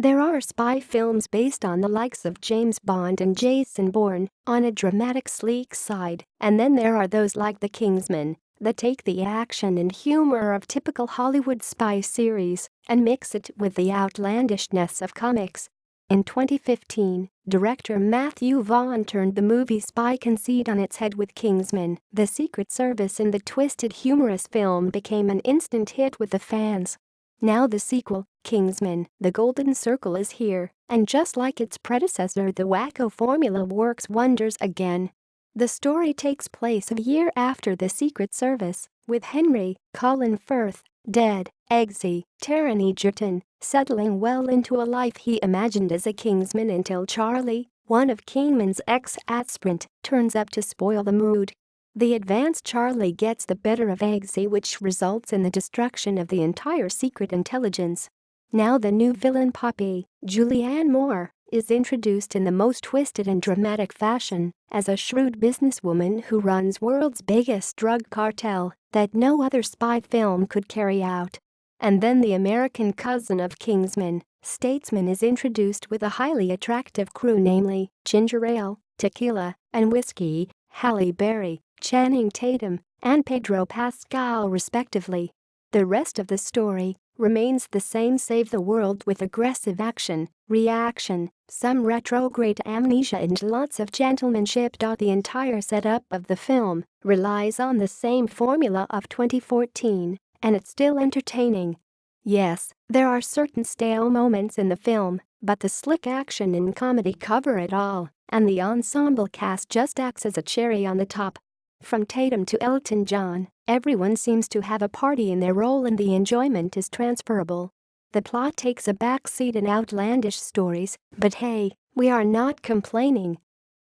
There are spy films based on the likes of James Bond and Jason Bourne, on a dramatic sleek side, and then there are those like the Kingsman that take the action and humor of typical Hollywood spy series and mix it with the outlandishness of comics. In 2015, director Matthew Vaughn turned the movie spy conceit on its head with Kingsman. The Secret Service in the twisted humorous film became an instant hit with the fans. Now the sequel, Kingsman: The Golden Circle, is here, and just like its predecessor, the wacko formula works wonders again. The story takes place a year after the Secret Service, with Henry, Colin Firth, dead, Eggsy, Taron Egerton, settling well into a life he imagined as a Kingsman until Charlie, one of Kingman's ex-aspirant, turns up to spoil the mood. The advanced Charlie gets the better of Eggsy, which results in the destruction of the entire secret intelligence. Now the new villain Poppy, Julianne Moore, is introduced in the most twisted and dramatic fashion as a shrewd businesswoman who runs world's biggest drug cartel that no other spy film could carry out. And then the American cousin of Kingsman, Statesman, is introduced with a highly attractive crew, namely Ginger Ale, Tequila and Whiskey, Halle Berry, Channing Tatum, and Pedro Pascal respectively. The rest of the story remains the same, save the world with aggressive action, reaction, some retrograde amnesia and lots of gentlemanship. The entire setup of the film relies on the same formula of 2014, and it's still entertaining. Yes, there are certain stale moments in the film, but the slick action and comedy cover it all, and the ensemble cast just acts as a cherry on the top. From Tatum to Elton John, everyone seems to have a party in their role, and the enjoyment is transferable. The plot takes a backseat in outlandish stories, but hey, we are not complaining.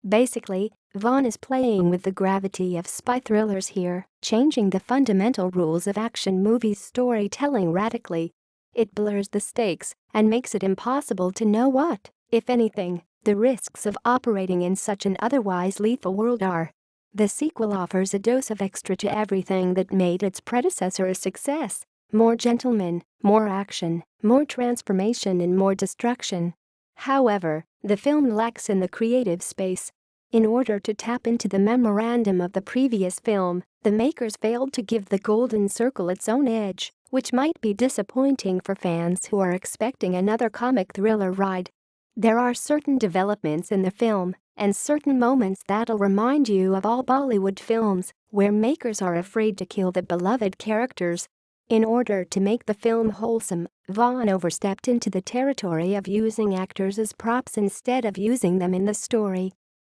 Basically, Vaughn is playing with the gravity of spy thrillers here, changing the fundamental rules of action movie storytelling radically. It blurs the stakes and makes it impossible to know what, if anything, the risks of operating in such an otherwise lethal world are. The sequel offers a dose of extra to everything that made its predecessor a success: more gentlemen, more action, more transformation and more destruction. However, the film lacks in the creative space. In order to tap into the memorandum of the previous film, the makers failed to give The Golden Circle its own edge, which might be disappointing for fans who are expecting another comic thriller ride. There are certain developments in the film and certain moments that'll remind you of all Bollywood films where makers are afraid to kill the beloved characters. In order to make the film wholesome, Vaughn overstepped into the territory of using actors as props instead of using them in the story.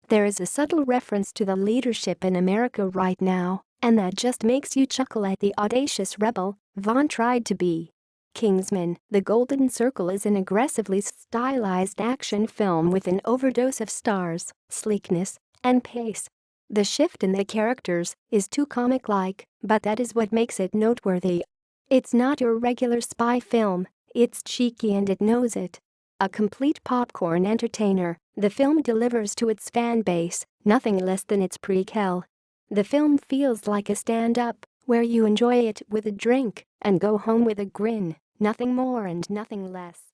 There is a subtle reference to the leadership in America right now, and that just makes you chuckle at the audacious rebel Vaughn tried to be. Kingsman: The Golden Circle is an aggressively stylized action film with an overdose of stars, sleekness, and pace. The shift in the characters is too comic-like, but that is what makes it noteworthy. It's not your regular spy film, it's cheeky and it knows it. A complete popcorn entertainer, the film delivers to its fan base nothing less than its prequel. The film feels like a stand-up, where you enjoy it with a drink and go home with a grin, nothing more and nothing less.